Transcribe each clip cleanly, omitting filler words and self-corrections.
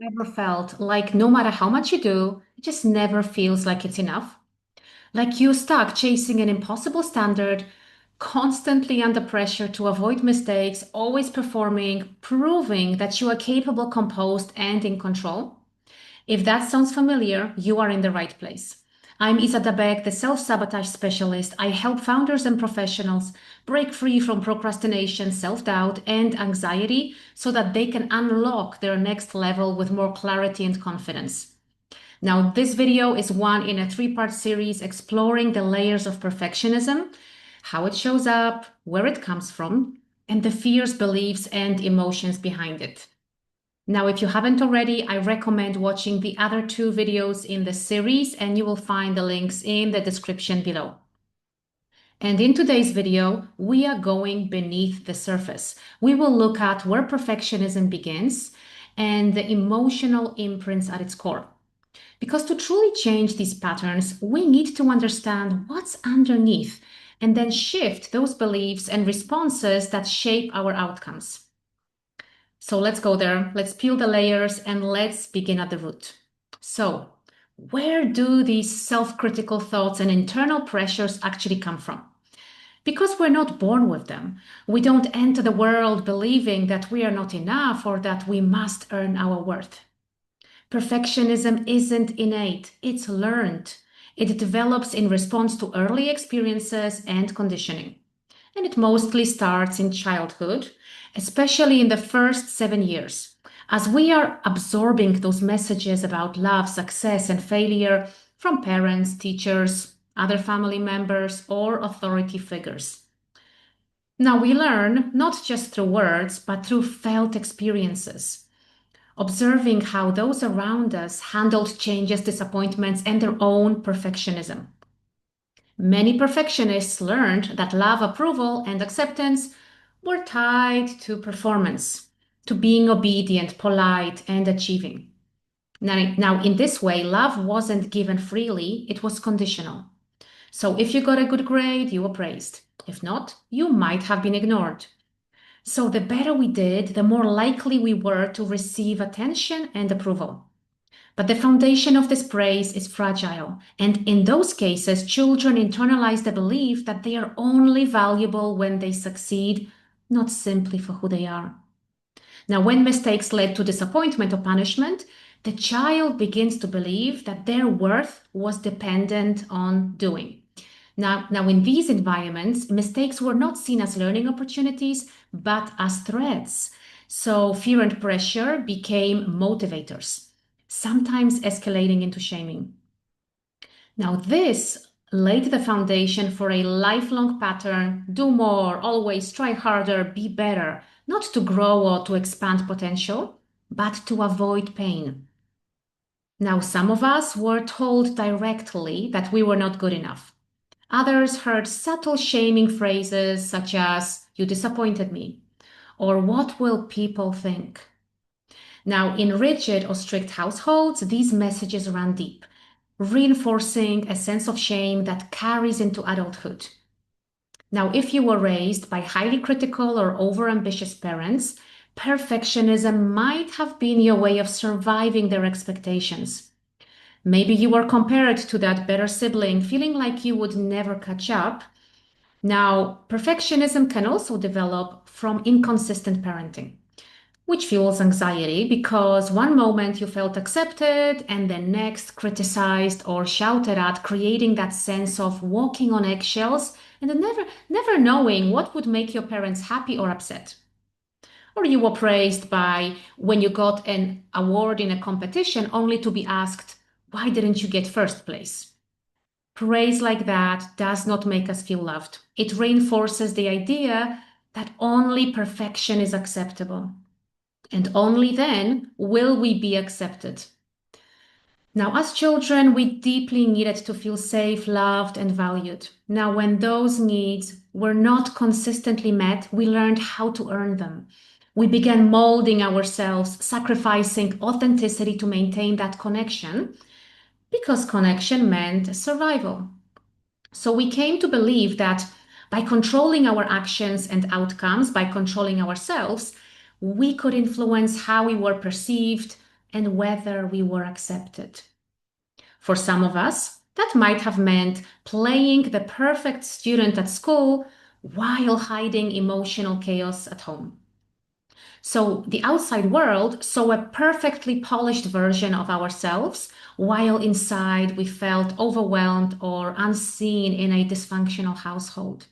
Ever felt like no matter how much you do, it just never feels like it's enough? Like you're stuck chasing an impossible standard, constantly under pressure to avoid mistakes, always performing, proving that you are capable, composed, and in control? If that sounds familiar, you are in the right place. I'm Isa Dabek, the self-sabotage specialist. I help founders and professionals break free from procrastination, self-doubt, and anxiety so that they can unlock their next level with more clarity and confidence. Now, this video is one in a three-part series exploring the layers of perfectionism, how it shows up, where it comes from, and the fears, beliefs, and emotions behind it. Now, if you haven't already, I recommend watching the other two videos in the series, and you will find the links in the description below. And in today's video, we are going beneath the surface. We will look at where perfectionism begins and the emotional imprints at its core. Because to truly change these patterns, we need to understand what's underneath and then shift those beliefs and responses that shape our outcomes. So let's go there. Let's peel the layers and let's begin at the root. So, where do these self-critical thoughts and internal pressures actually come from? Because we're not born with them. We don't enter the world believing that we are not enough or that we must earn our worth. Perfectionism isn't innate, it's learned. It develops in response to early experiences and conditioning. And it mostly starts in childhood, especially in the first 7 years. As we are absorbing those messages about love, success, and failure from parents, teachers, other family members, or authority figures. Now we learn not just through words, but through felt experiences, observing how those around us handled changes, disappointments, and their own perfectionism. Many perfectionists learned that love, approval, and acceptance were tied to performance, to being obedient, polite, and achieving. Now, in this way, love wasn't given freely, it was conditional. So if you got a good grade, you were praised. If not, you might have been ignored. So the better we did, the more likely we were to receive attention and approval. But the foundation of this praise is fragile. And in those cases, children internalize the belief that they are only valuable when they succeed, not simply for who they are. Now, when mistakes led to disappointment or punishment, the child begins to believe that their worth was dependent on doing. Now, in these environments, mistakes were not seen as learning opportunities, but as threats. So fear and pressure became motivators, sometimes escalating into shaming. Now, this laid the foundation for a lifelong pattern: do more, always try harder, be better, not to grow or to expand potential, but to avoid pain. Now, some of us were told directly that we were not good enough. Others heard subtle shaming phrases such as, "You disappointed me," or "What will people think?" Now, in rigid or strict households, these messages run deep, reinforcing a sense of shame that carries into adulthood. Now, if you were raised by highly critical or overambitious parents, perfectionism might have been your way of surviving their expectations. Maybe you were compared to that better sibling, feeling like you would never catch up. Now, perfectionism can also develop from inconsistent parenting, which fuels anxiety because one moment you felt accepted and then next criticized or shouted at, creating that sense of walking on eggshells and then never knowing what would make your parents happy or upset. Or you were praised by when you got an award in a competition only to be asked, "Why didn't you get first place?" Praise like that does not make us feel loved. It reinforces the idea that only perfection is acceptable. And only then will we be accepted. Now, as children, we deeply needed to feel safe, loved, and valued. Now, when those needs were not consistently met, we learned how to earn them. We began molding ourselves, sacrificing authenticity to maintain that connection, because connection meant survival. So we came to believe that by controlling our actions and outcomes, by controlling ourselves, we could influence how we were perceived, and whether we were accepted. For some of us, that might have meant playing the perfect student at school while hiding emotional chaos at home. So the outside world saw a perfectly polished version of ourselves, while inside we felt overwhelmed or unseen in a dysfunctional household.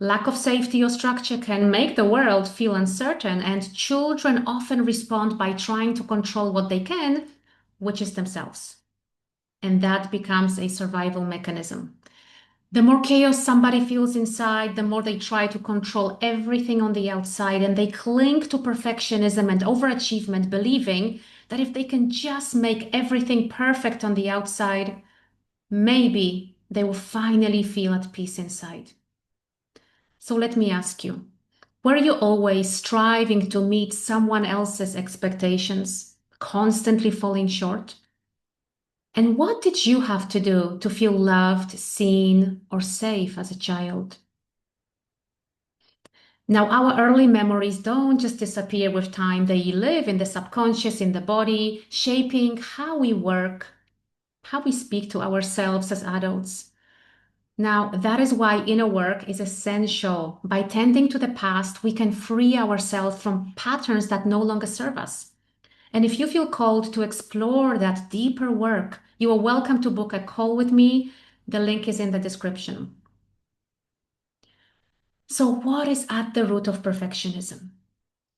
Lack of safety or structure can make the world feel uncertain, and children often respond by trying to control what they can, which is themselves. And that becomes a survival mechanism. The more chaos somebody feels inside, the more they try to control everything on the outside, and they cling to perfectionism and overachievement, believing that if they can just make everything perfect on the outside, maybe they will finally feel at peace inside. So let me ask you, were you always striving to meet someone else's expectations, constantly falling short? And what did you have to do to feel loved, seen, or safe as a child? Now, our early memories don't just disappear with time, they live in the subconscious, in the body, shaping how we work, how we speak to ourselves as adults. Now, that is why inner work is essential. By tending to the past, we can free ourselves from patterns that no longer serve us. And if you feel called to explore that deeper work, you are welcome to book a call with me. The link is in the description. So, what is at the root of perfectionism?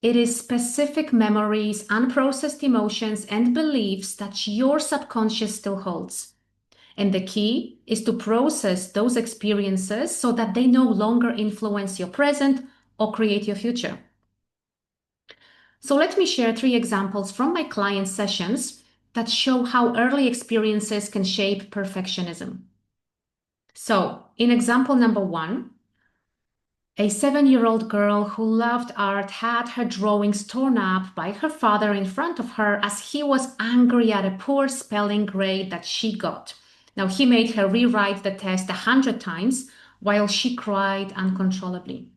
It is specific memories, unprocessed emotions, and beliefs that your subconscious still holds. And the key is to process those experiences so that they no longer influence your present or create your future. So let me share 3 examples from my client sessions that show how early experiences can shape perfectionism. So, in example number 1, a 7-year-old girl who loved art had her drawings torn up by her father in front of her as he was angry at a poor spelling grade that she got. Now, he made her rewrite the test 100 times while she cried uncontrollably.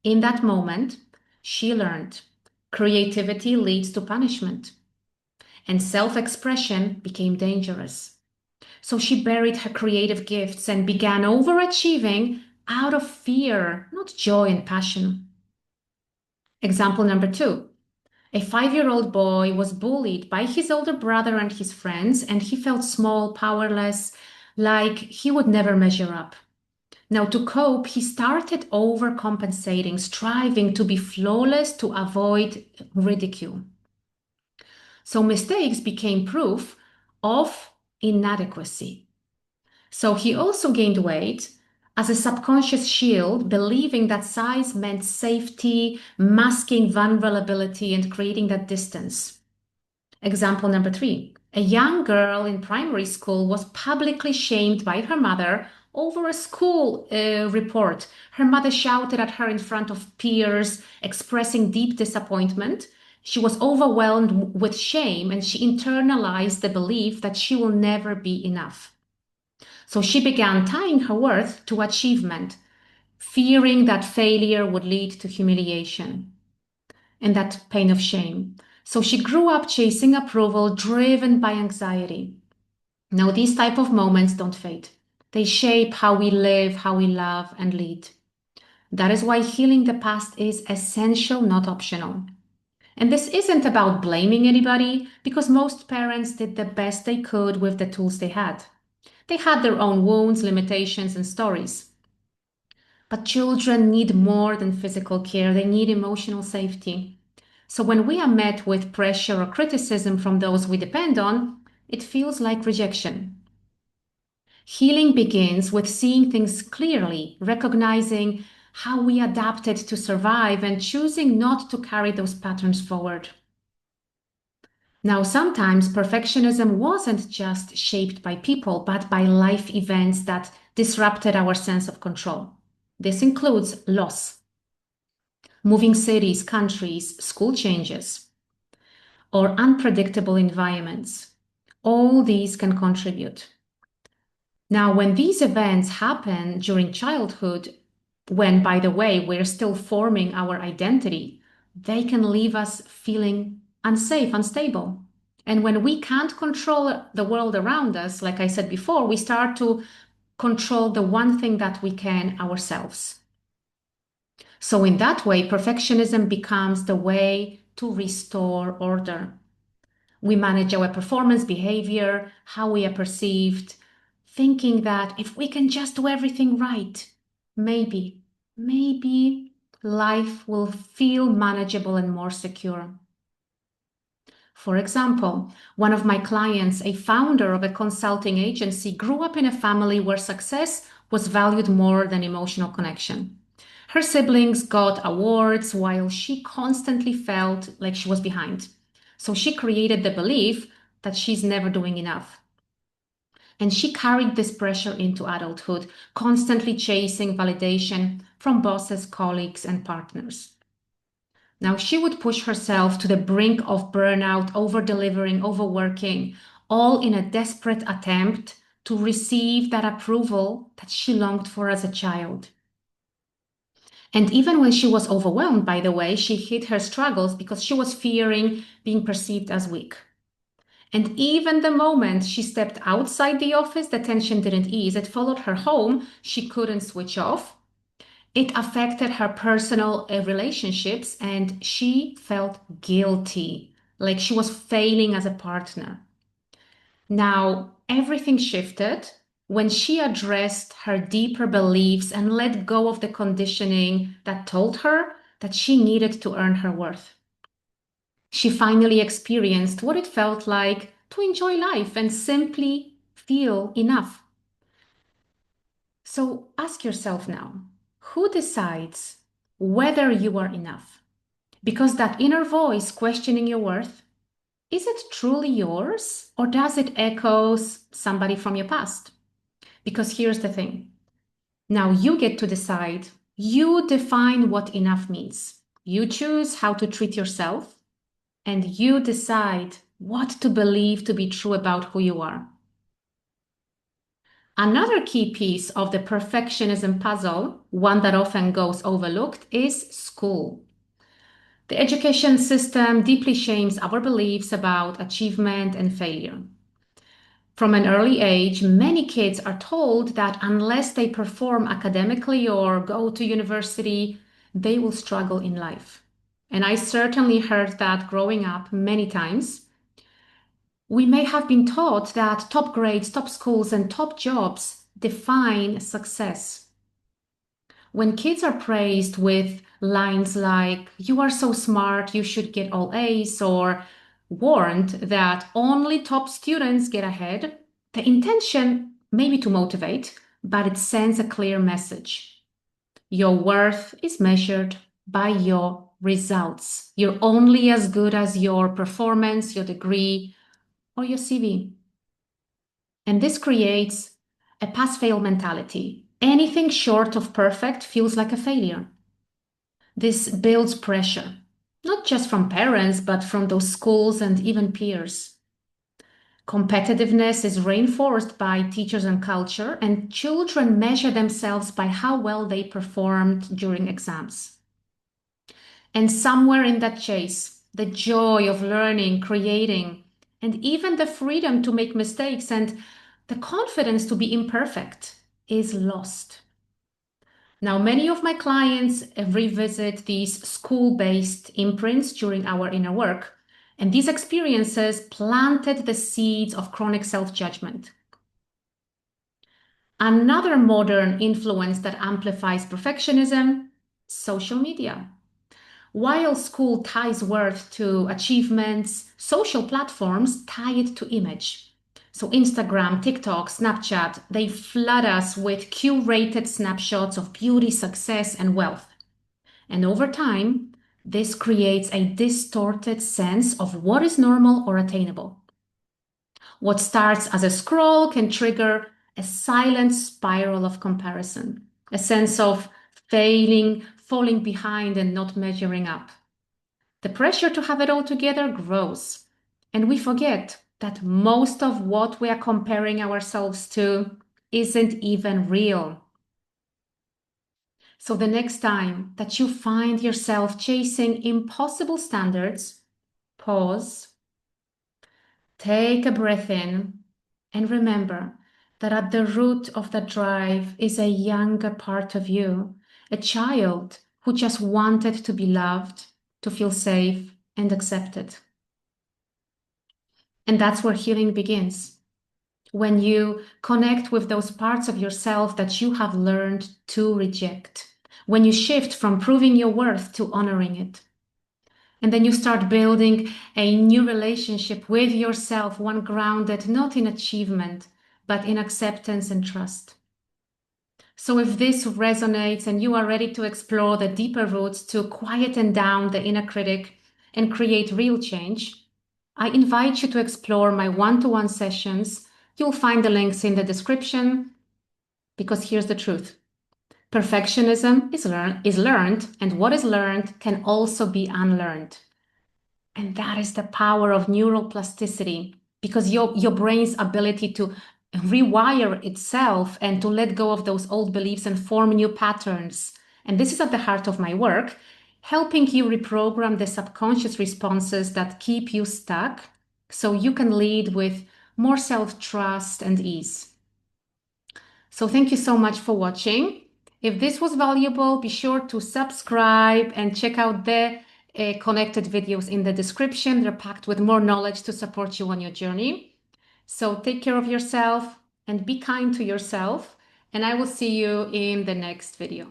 In that moment, she learned creativity leads to punishment, and self-expression became dangerous. So she buried her creative gifts and began overachieving out of fear, not joy and passion. Example number 2. A 5-year-old boy was bullied by his older brother and his friends, and he felt small, powerless, like he would never measure up. Now, to cope, he started overcompensating, striving to be flawless to avoid ridicule. So mistakes became proof of inadequacy. So he also gained weight as a subconscious shield, believing that size meant safety, masking vulnerability, and creating that distance. Example number 3. A young girl in primary school was publicly shamed by her mother over a school report. Her mother shouted at her in front of peers, expressing deep disappointment. She was overwhelmed with shame and she internalized the belief that she will never be enough. So she began tying her worth to achievement, fearing that failure would lead to humiliation and that pain of shame. So she grew up chasing approval, driven by anxiety. Now, these type of moments don't fade. They shape how we live, how we love, and lead. That is why healing the past is essential, not optional. And this isn't about blaming anybody, because most parents did the best they could with the tools they had. They had their own wounds, limitations, and stories. But children need more than physical care, they need emotional safety. So when we are met with pressure or criticism from those we depend on, it feels like rejection. Healing begins with seeing things clearly, recognizing how we adapted to survive and choosing not to carry those patterns forward. Now, sometimes perfectionism wasn't just shaped by people, but by life events that disrupted our sense of control. This includes loss, moving cities, countries, school changes, or unpredictable environments. All these can contribute. Now, when these events happen during childhood, when, by the way, we're still forming our identity, they can leave us feeling unsafe, unstable. And when we can't control the world around us, like I said before, we start to control the one thing that we can, ourselves. So, in that way, perfectionism becomes the way to restore order. We manage our performance, behavior, how we are perceived, thinking that if we can just do everything right, maybe life will feel manageable and more secure. For example, one of my clients, a founder of a consulting agency, grew up in a family where success was valued more than emotional connection. Her siblings got awards while she constantly felt like she was behind. So she created the belief that she's never doing enough. And she carried this pressure into adulthood, constantly chasing validation from bosses, colleagues, and partners. Now, she would push herself to the brink of burnout, over delivering, overworking, all in a desperate attempt to receive that approval that she longed for as a child. And even when she was overwhelmed, by the way, she hid her struggles because she was fearing being perceived as weak. And even the moment she stepped outside the office, the tension didn't ease. It followed her home. She couldn't switch off. It affected her personal relationships, and she felt guilty, like she was failing as a partner. Now, everything shifted when she addressed her deeper beliefs and let go of the conditioning that told her that she needed to earn her worth. She finally experienced what it felt like to enjoy life and simply feel enough. So ask yourself now, who decides whether you are enough? Because that inner voice questioning your worth, is it truly yours or does it echo somebody from your past? Because here's the thing. Now you get to decide. You define what enough means. You choose how to treat yourself and you decide what to believe to be true about who you are. Another key piece of the perfectionism puzzle, one that often goes overlooked, is school. The education system deeply shames our beliefs about achievement and failure. From an early age, many kids are told that unless they perform academically or go to university, they will struggle in life. And I certainly heard that growing up many times. We may have been taught that top grades, top schools, and top jobs define success. When kids are praised with lines like, you are so smart, you should get all A's, or warned that only top students get ahead, the intention may be to motivate, but it sends a clear message. Your worth is measured by your results. You're only as good as your performance, your degree, or your CV. And this creates a pass-fail mentality. Anything short of perfect feels like a failure. This builds pressure, not just from parents, but from those schools and even peers. Competitiveness is reinforced by teachers and culture, and children measure themselves by how well they performed during exams. And somewhere in that chase, the joy of learning, creating, and even the freedom to make mistakes and the confidence to be imperfect is lost. Now, many of my clients revisit these school-based imprints during our inner work, and these experiences planted the seeds of chronic self-judgment. Another modern influence that amplifies perfectionism, social media. While school ties worth to achievements, social platforms tie it to image. So Instagram, TikTok, Snapchat, they flood us with curated snapshots of beauty, success, and wealth. And over time, this creates a distorted sense of what is normal or attainable. What starts as a scroll can trigger a silent spiral of comparison, a sense of failing, falling behind, and not measuring up. The pressure to have it all together grows, and we forget that most of what we are comparing ourselves to isn't even real. So the next time that you find yourself chasing impossible standards, pause, take a breath in, and remember that at the root of the drive is a younger part of you, a child who just wanted to be loved, to feel safe and accepted. And that's where healing begins. When you connect with those parts of yourself that you have learned to reject, when you shift from proving your worth to honoring it. And then you start building a new relationship with yourself, one grounded not in achievement, but in acceptance and trust. So if this resonates and you are ready to explore the deeper roots to quieten down the inner critic and create real change, I invite you to explore my one-to-one sessions. You'll find the links in the description because here's the truth. Perfectionism is learned, and what is learned can also be unlearned. And that is the power of neural plasticity because your brain's ability to rewire itself and to let go of those old beliefs and form new patterns. And this is at the heart of my work, helping you reprogram the subconscious responses that keep you stuck so you can lead with more self-trust and ease. So thank you so much for watching. If this was valuable, be sure to subscribe and check out the connected videos in the description. They're packed with more knowledge to support you on your journey. So take care of yourself and be kind to yourself. And I will see you in the next video.